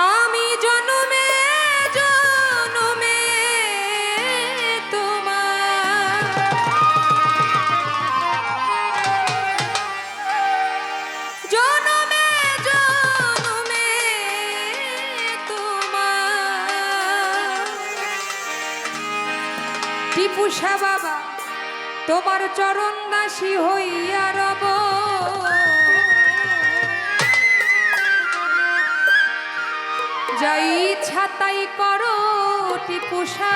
আমি জনমে জনমে তোমার জনমে জনমে তোমার টিপুষা বাবা তোমার চরণ দাসী হইয়া রব যাই ইচ্ছা তাই করো টিপুষা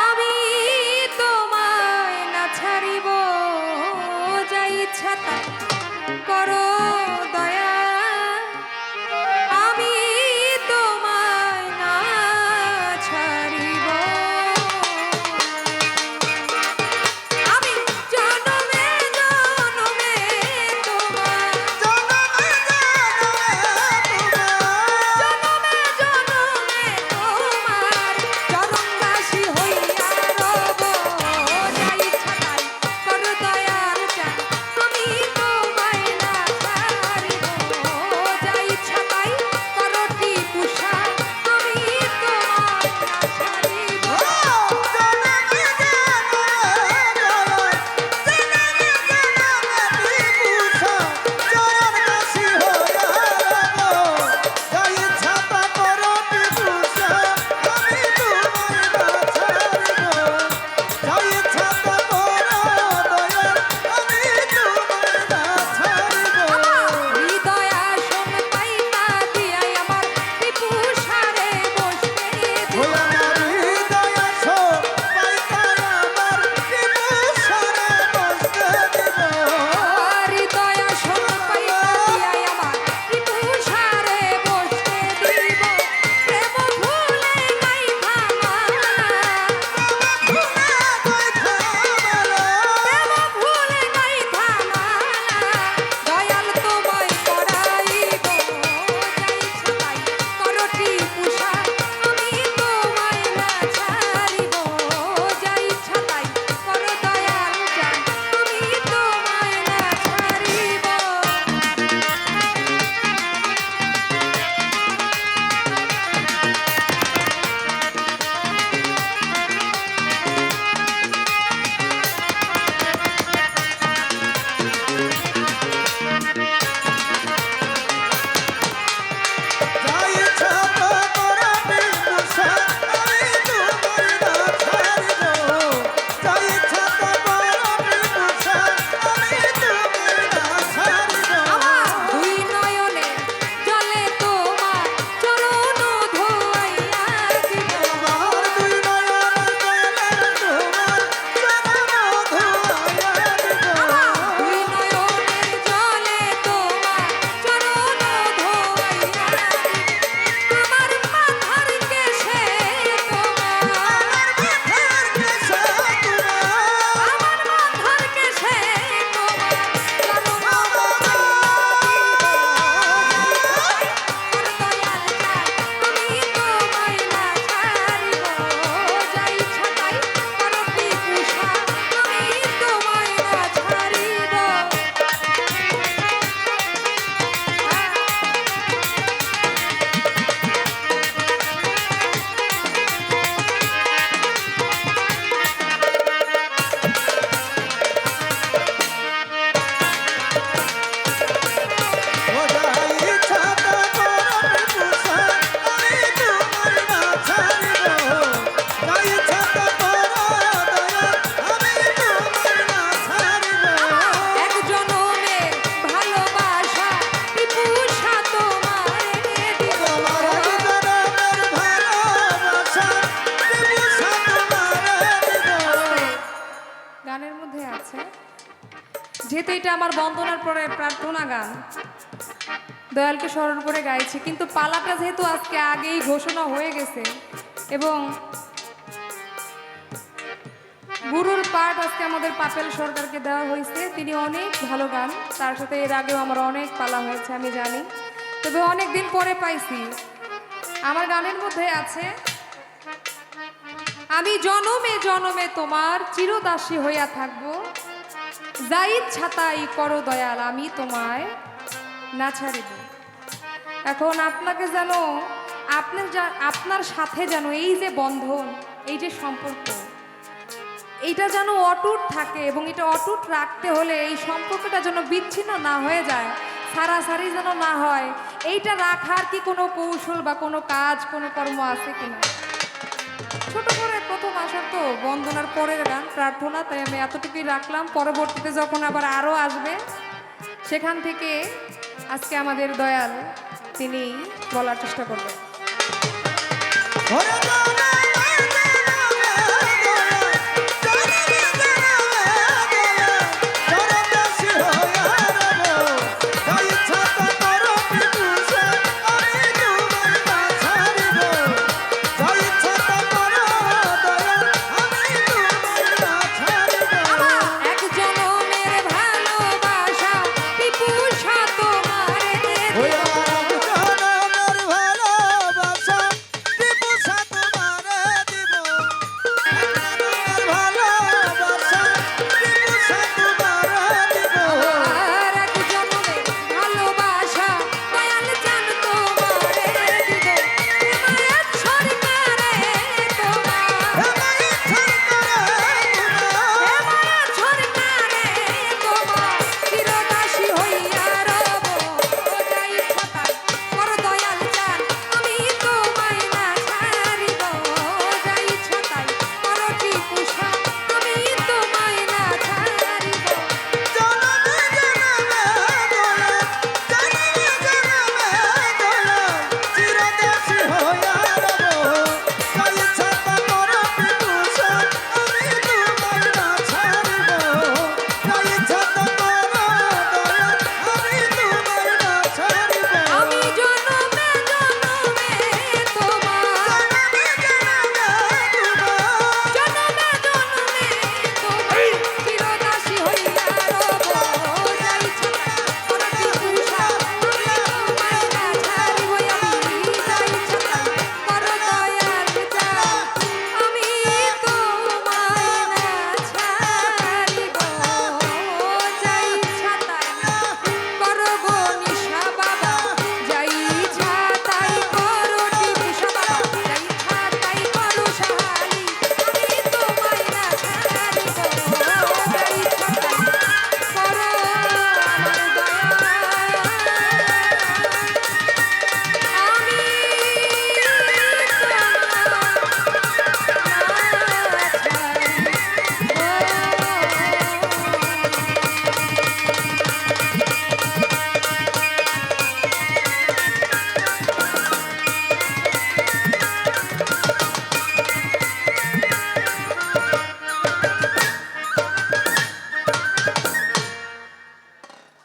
আমি তোমায় না ছাড়িব যাই ইচ্ছা তাই করো দয়া আমি তোমায় না ছাড়িব আমি জনমে জনমে তোমার জনমে জনমে তোমার চরণ দাসী হইয়া রব যাই ইচ্ছা তাই করো দয়ার চাই আমি তোমায় না ছাড়িব যাই ইচ্ছা তাই করো টিপুষা আমি তোমায় না ছাড়িব হৃদয় আসন পাইতা দিয়াই আমার টিপুষারে বসতে দিও হৃদয় আসন পাইতা দিয়াই আমার টিপুষারে বসতে দিব প্রেম ভুলে নাই থামালা প্রেম ভুলে নাই থামালা দয়াল তোমায় পড়াইব যাই ছাই করো টিপুষা আমি তোমায় না ছাড়িব যাই ছাই করো দয়াল চাই আমি তোমায় না ছাড়িব আমার দুই নয়নে জলে তোমার চরণ ধোয়াইয়া দিব আমার দুই নয়নের জলে তোমার চরণ ধোয়াইয়া দিব আমার মাথার কেশে তোমার আমার মাথার কেশে তোমার চরণ দয়াল চাই আমি তোমায় না ছাড়িব যাই ছাই করো টিপুষা আমি তোমায় না ছাড়িব এক জনমের ভালোবাসা টিপুষা তোমারে দিব গানের মধ্যে আছে যেহেতু এটা আমার বন্দনার পরে প্রার্থনা গান দয়ালকে স্মরণ করে গাইছি কিন্তু পালাটা যেহেতু আজকে আগেই ঘোষণা হয়ে গেছে এবং গুরুর পাঠ আজকে আমাদের পাপেল সরকারকে দেওয়া হয়েছে তিনি অনেক ভালো গান তার সাথে এর আগেও আমার অনেক পালা হয়েছে আমি জানি তবে অনেক দিন পরে পাইছি আমার গানের মধ্যে আছে আমি জনমে জনমে তোমার চিরদাসী হইয়া থাকব, যা ইচ্ছা তাই করো দয়াল, আমি তোমায় না ছাড়িব। এখন আপনাকে যেন আপনার সাথে যেন এই যে বন্ধন, এই যে সম্পর্ক, এইটা যেন অটুট থাকে এবং এটা অটুট রাখতে হলে এই সম্পর্কটা যেন বিচ্ছিন্ন না হয়ে যায়, সারাসারি যেন না হয়, এইটা রাখার কি কোনো কৌশল বা কোনো কাজ, কোনো কর্ম আছে কিনা? ছোট করে প্রথম আসার তো বন্দনার পরের গান প্রার্থনা, তাই আমি এতটুকুই রাখলাম। পরবর্তীতে যখন আবার আরও আসবে সেখান থেকে আজকে আমাদের দয়াল তিনি বলার চেষ্টা করবেন।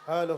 হ্যালো।